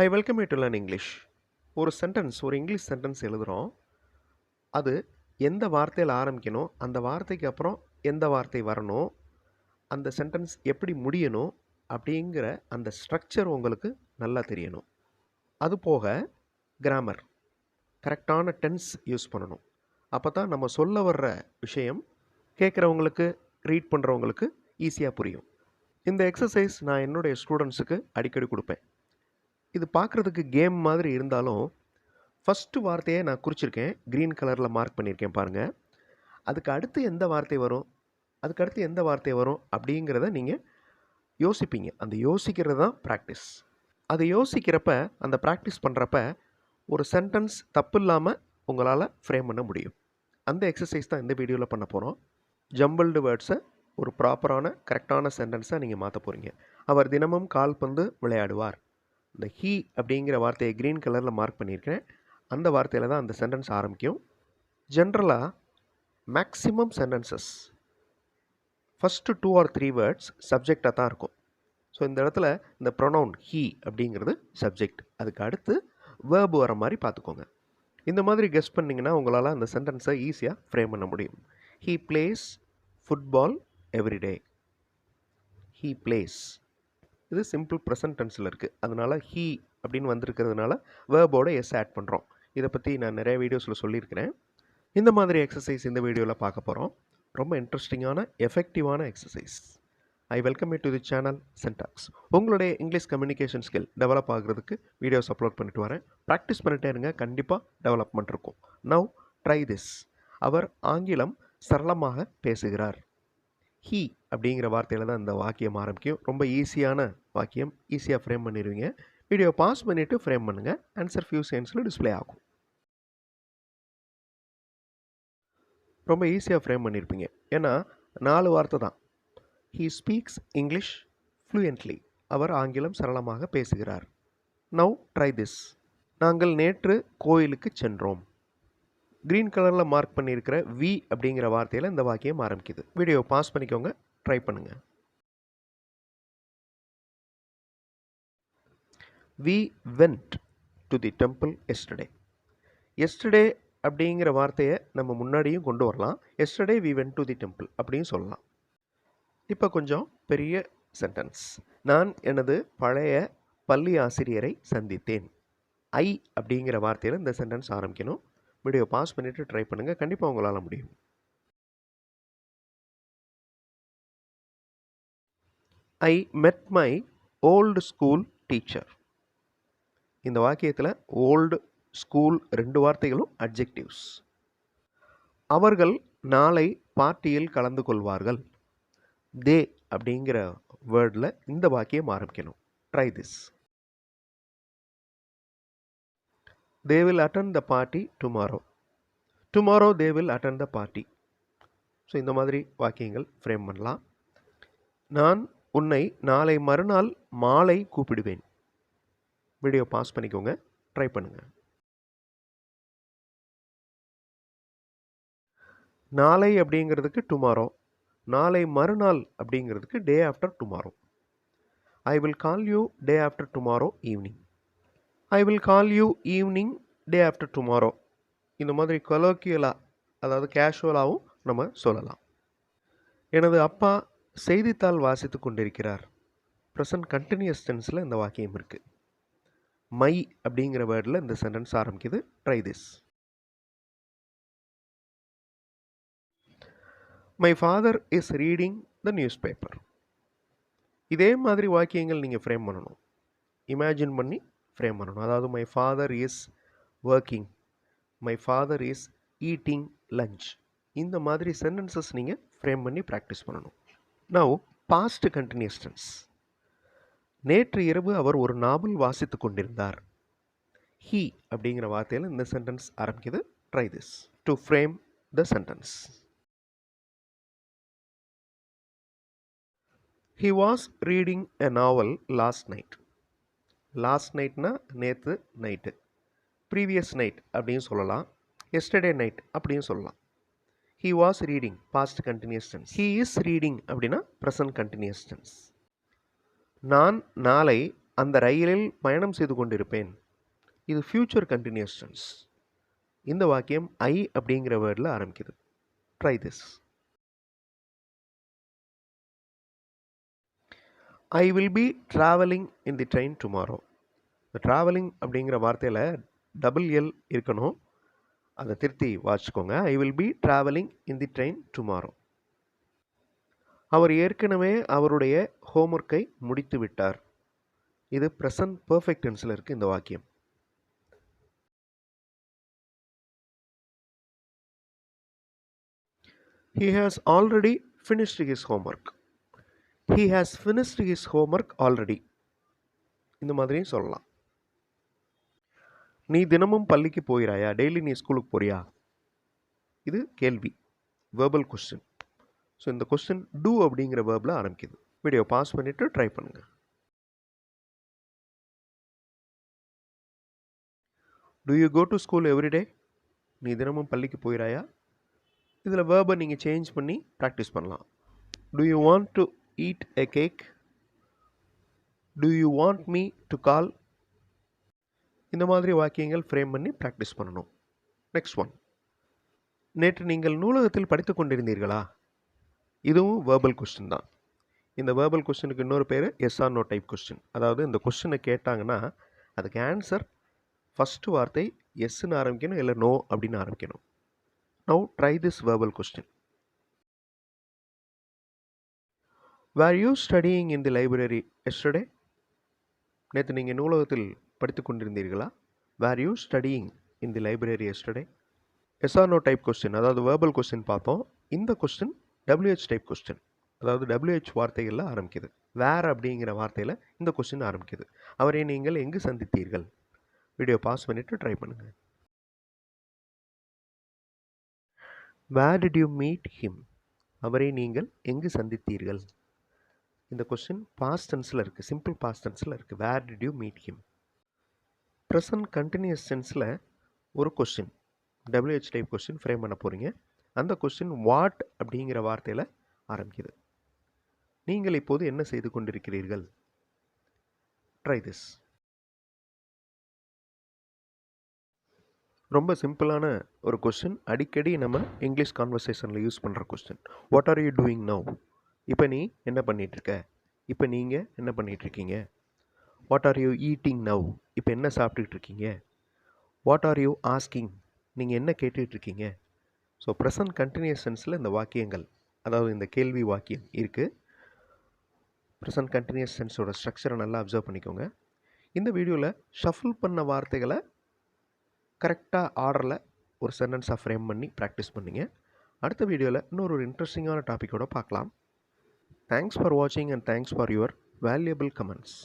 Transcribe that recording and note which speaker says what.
Speaker 1: I welcome you to learn English. ஒரு sentence, ஒரு English sentence எழுதுகிறோம். அது எந்த வார்த்தையில் ஆரம்பிக்கணும், அந்த வார்த்தைக்கு அப்புறம் எந்த வார்த்தை வரணும், அந்த சென்டென்ஸ் எப்படி முடியணும் அப்படிங்கிற அந்த ஸ்ட்ரக்சர் உங்களுக்கு நல்லா தெரியணும். அது போக கிராமர், கரெக்டான டென்ஸ் யூஸ் பண்ணணும். அப்போ தான் நம்ம சொல்ல வர்ற விஷயம் கேட்குறவங்களுக்கு, ரீட் பண்ணுறவங்களுக்கு ஈஸியாக புரியும். இந்த எக்ஸசைஸ் நான் என்னுடைய ஸ்டூடெண்ட்ஸுக்கு அடிக்கடி கொடுப்பேன். இது பார்க்குறதுக்கு கேம் மாதிரி இருந்தாலும் ஃபஸ்ட்டு வார்த்தையை நான் குறிச்சிருக்கேன். க்ரீன் கலரில் மார்க் பண்ணியிருக்கேன் பாருங்கள். அதுக்கு அடுத்து எந்த வார்த்தை வரும், அதுக்கு அடுத்து எந்த வார்த்தை வரும் அப்படிங்கிறத நீங்கள் யோசிப்பீங்க. அந்த யோசிக்கிறது தான் ப்ராக்டிஸ். அதை யோசிக்கிறப்ப, அந்த ப்ராக்டிஸ் பண்ணுறப்ப ஒரு சென்டென்ஸ் தப்பு இல்லாமல் உங்களால் ஃப்ரேம் பண்ண முடியும். அந்த எக்ஸசைஸ் தான் இந்த வீடியோவில் பண்ண போகிறோம். ஜம்பிள்டு வேர்ட்ஸை ஒரு ப்ராப்பரான கரெக்டான சென்டென்ஸாக நீங்கள் மாற்ற போகிறீங்க. அவர் தினமும் கால்பந்து விளையாடுவார். இந்த ஹீ அப்படிங்கிற வார்த்தையை க்ரீன் கலரில் மார்க் பண்ணியிருக்கேன். அந்த வார்த்தையில் தான் அந்த சென்டென்ஸ் ஆரம்பிக்கும். ஜென்ரலாக maximum sentences first 2 or 3 words சப்ஜெக்டாக தான் இருக்கும். ஸோ இந்த இடத்துல இந்த ப்ரொனவுன் ஹீ அப்படிங்கிறது சப்ஜெக்ட். அதுக்கு அடுத்து வேர்பு வர மாதிரி பார்த்துக்கோங்க. இந்த மாதிரி கெஸ் பண்ணிங்கன்னா உங்களால் அந்த சென்டென்ஸை ஈஸியாக ஃப்ரேம் பண்ண முடியும். He plays football everyday. He plays, இது சிம்பிள் ப்ரெசன்ட் டென்ஸில் இருக்குது. அதனால் ஹீ அப்படின்னு வந்திருக்கிறதுனால வேர்போட எஸ் ஆட் பண்ணுறோம். இதை பற்றி நான் நிறைய வீடியோஸில் சொல்லியிருக்கிறேன். இந்த மாதிரி எக்ஸசைஸ் இந்த வீடியோவில் பார்க்க போகிறோம். ரொம்ப இன்ட்ரெஸ்டிங்கான எஃபெக்டிவான exercise. I welcome you to the channel Syntax. உங்களுடைய இங்கிலீஷ் கம்யூனிகேஷன் ஸ்கில் டெவலப் ஆகிறதுக்கு வீடியோஸ் அப்லோட் பண்ணிட்டு வரேன். ப்ராக்டிஸ் பண்ணிட்டே இருங்க, கண்டிப்பாக டெவலப்மெண்ட் இருக்கும். Now try this. அவர் ஆங்கிலம் சரளமாக பேசுகிறார். ஹீ அப்படிங்கிற வார்த்தையில் தான் இந்த வாக்கியம் ஆரம்பிக்கும். ரொம்ப ஈஸியான வாக்கியம், ஈஸியாக ஃப்ரேம் பண்ணிடுவீங்க. வீடியோ பாஸ் பண்ணிவிட்டு ஃப்ரேம் பண்ணுங்கள். ஆன்சர் ஃபியூ செகண்ட்ஸில் டிஸ்பிளே ஆகும். ரொம்ப ஈஸியாக ஃப்ரேம் பண்ணியிருப்பீங்க. ஏன்னா 4 வார்த்தை தான். He speaks English fluently. அவர் ஆங்கிலம் சரளமாக பேசுகிறார். Now try this. நாங்கள் நேற்று கோயிலுக்கு சென்றோம். க்ரீன் கலரில் மார்க் பண்ணியிருக்கிற வி அப்படிங்கிற வார்த்தையில் இந்த வாக்கியம் ஆரம்பிக்குது. வீடியோ பாஸ் பண்ணிக்கோங்க, ட்ரை பண்ணுங்கள். We went to the temple yesterday. Yesterday அப்படிங்கிற வார்த்தையை நம்ம முன்னாடியும் கொண்டு வரலாம். Yesterday we went to the temple அப்படின்னு சொல்லலாம். இப்போ கொஞ்சம் பெரிய சென்டென்ஸ். நான் எனது பழைய பள்ளி ஆசிரியரை சந்தித்தேன். ஐ அப்படிங்கிற வார்த்தையில் இந்த சென்டென்ஸ் ஆரம்பிக்கணும். வீடியோ பாஸ் பண்ணிவிட்டு ட்ரை பண்ணுங்கள், கண்டிப்பாக உங்களால் முடியும். ஐ met my old school teacher. இந்த வாக்கியத்தில் ஓல்டு, ஸ்கூல் 2 வார்த்தைகளும் அட்ஜெக்டிவ்ஸ். அவர்கள் நாளை பார்ட்டியில் கலந்து கொள்வார்கள். தே அப்படிங்கிற வேர்டில் இந்த வாக்கியம் ஆரம்பிக்கணும். Try this. They will attend the party tomorrow. Tomorrow they will attend the party. So இந்த மாதிரி வாக்கியங்கள் ஃப்ரேம் பண்ணலாம். நான் உன்னை நாளை மறுநாள் மாலை கூப்பிடுவேன். வீடியோ பாஸ் பண்ணிக்கோங்க, ட்ரை பண்ணுங்கள். நாளை அப்படிங்கிறதுக்கு டுமாரோ, நாளை மறுநாள் அப்படிங்கிறதுக்கு day after tomorrow. I will call you day after tomorrow evening. I will call you evening day after tomorrow. இந்த மாதிரி கொலோக்கியலாக, அதாவது கேஷுவலாகவும் நம்ம சொல்லலாம். எனது அப்பா செய்தித்தாள் வாசித்து கொண்டிருக்கிறார். ப்ரெசன்ட் கண்டினியூஸ் டென்ஸில் இந்த வாக்கியம் இருக்குது. மை அப்படிங்கிற வேர்டில் இந்த சென்டென்ஸ் ஆரம்பிக்குது. Try this. My father is reading the news paper. இதே மாதிரி வாக்கியங்கள் நீங்கள் ஃப்ரேம் பண்ணணும். இமேஜின் பண்ணி ஃப்ரேம் பண்ணணும். அதாவது my father is working, my father is eating lunch. இந்த மாதிரி சென்டென்சஸ் நீங்கள் ஃப்ரேம் பண்ணி ப்ராக்டிஸ் பண்ணணும். Now past continuous tense. நேற்று இரவு அவர் ஒரு நாவல் வாசித்து கொண்டிருந்தார். ஹீ அப்படிங்கிற வார்த்தையில் இந்த சென்டென்ஸ் ஆரம்பிக்குது. Try this to frame the sentence. He was reading a novel last night. Last நைட்னா நேற்று நைட்டு. ப்ரீவியஸ் நைட் அப்படின்னு சொல்லலாம். எஸ்டர்டே நைட் அப்படின்னு சொல்லலாம். He was reading past continuous tense. He is reading அப்படின்னா present continuous tense. நான் நாளை அந்த ரயிலில் பயணம் செய்து கொண்டிருப்பேன். இது ஃபியூச்சர் கண்டினியூஸ் டென்ஸ். இந்த வாக்கியம் ஐ அப்படிங்கிற வேர்டில் ஆரம்பிக்குது. Try this. I will be travelling in the train tomorrow. இந்த ட்ராவலிங் அப்படிங்கிற வார்த்தையில் டபுள் எல் இருக்கணும். அதை திருத்தி வாசிக்கோங்க. I will be travelling in the train tomorrow. அவர் ஏற்கனவே அவருடைய ஹோம்ஒர்க்கை முடித்து விட்டார். இது ப்ரெசன்ட் பர்ஃபெக்ட் டென்ஸில் இருக்குது இந்த வாக்கியம். He has already finished his homework. He has finished his homework already. இந்த மாதிரியும் சொல்லலாம். நீ தினமும் பள்ளிக்கு போகிறாயா? டெய்லி நீ ஸ்கூலுக்கு போறியா? இது கேள்வி, வேர்பல் கொஸ்டின். ஸோ இந்த கொஸ்டின் டூ அப்படிங்கிற வேர்பில் ஆரம்பிக்குது. வீடியோ பாஸ் பண்ணிவிட்டு ட்ரை பண்ணுங்கள். Do you go to school every day? நீ தினமும் பள்ளிக்கு போகிறாயா? இதில் வேர்பை நீங்கள் சேஞ்ச் பண்ணி ப்ராக்டிஸ் பண்ணலாம். To you want to eat a cake? To you want me to call? இந்த மாதிரி வாக்கியங்கள் ஃப்ரேம் பண்ணி ப்ராக்டிஸ் பண்ணணும். Next one. நேற்று நீங்கள் நூலகத்தில் படித்து கொண்டிருந்தீர்களா? இதுவும் வேர்பல் கொஸ்டின் தான். இந்த வேர்பல் கொஸ்டினுக்கு இன்னொரு பேர் yes or no type question. அதாவது இந்த கொஸ்டினை கேட்டாங்கன்னா அதுக்கு ஆன்சர் ஃபஸ்ட்டு வார்த்தை எஸ்ன்னு ஆரம்பிக்கணும், இல்லை நோ அப்படின்னு ஆரம்பிக்கணும். Now try this verbal question. Were you studying in the library yesterday? நேற்று நீங்கள் நூலகத்தில் படித்து கொண்டிருந்தீர்களா? Were you studying in the library yesterday? Yes or no type question, அதாவது வேர்பல் கொஸ்டின் பார்த்தோம். இந்த கொஸ்டின் WH டைப் கொஸ்டின், அதாவது WH வார்த்தைகளில் ஆரம்பிக்குது. வேர் அப்படிங்கிற வார்த்தையில் இந்த கொஸ்டின் ஆரம்பிக்குது. அவரை நீங்கள் எங்கு சந்தித்தீர்கள்? வீடியோ பாஸ் பண்ணிவிட்டு ட்ரை பண்ணுங்கள். Where did you meet him? அவரை நீங்கள் எங்கு சந்தித்தீர்கள்? இந்த கொஸ்டின் பாஸ்ட் டென்ஸில் இருக்குது, சிம்பிள் பாஸ்ட் டென்ஸில் இருக்குது. Where did you meet him. Present continuous டென்ஸில் ஒரு question WH type question frame பண்ண போகிறீங்க. அந்த கொஸ்டின் வாட் அப்படிங்கிற வார்த்தையில் ஆரம்பிக்குது. நீங்கள் இப்போது என்ன செய்து கொண்டிருக்கிறீர்கள்? Try this. ரொம்ப சிம்பிளான ஒரு கொஸ்டின், அடிக்கடி நம்ம இங்கிலீஷ் கான்வர்சேஷனில் யூஸ் பண்ணுற question. What are you doing now? இப்போ நீ என்ன பண்ணிகிட்ருக்க? இப்போ நீங்கள் என்ன பண்ணிகிட்ருக்கீங்க? What are you eating now? இப்போ என்ன சாப்பிட்டுக்கிட்டு இருக்கீங்க? What are you asking? நீங்கள் என்ன கேட்டுட்ருக்கீங்க? ஸோ ப்ரெசன்ட் கண்டினியூஸ் டென்ஸில் இந்த வாக்கியங்கள், அதாவது இந்த கேள்வி வாக்கியம் இருக்குது. ப்ரெசன்ட் கண்டினியூஸ் டென்ஸோட ஸ்ட்ரக்சரை நல்லா அப்சர்வ் பண்ணிக்கோங்க. இந்த வீடியோவில் ஷஃபில் பண்ண வார்த்தைகளை கரெக்டாக ஆர்டரில் ஒரு சென்டென்ஸாக ஃப்ரேம் பண்ணி ப்ராக்டிஸ் பண்ணிங்க. அடுத்த வீடியோவில் இன்னொரு இன்ட்ரெஸ்டிங்கான டாப்பிக்கோடு பார்க்கலாம். தேங்க்ஸ் ஃபார் வாட்சிங் and thanks for your valuable comments.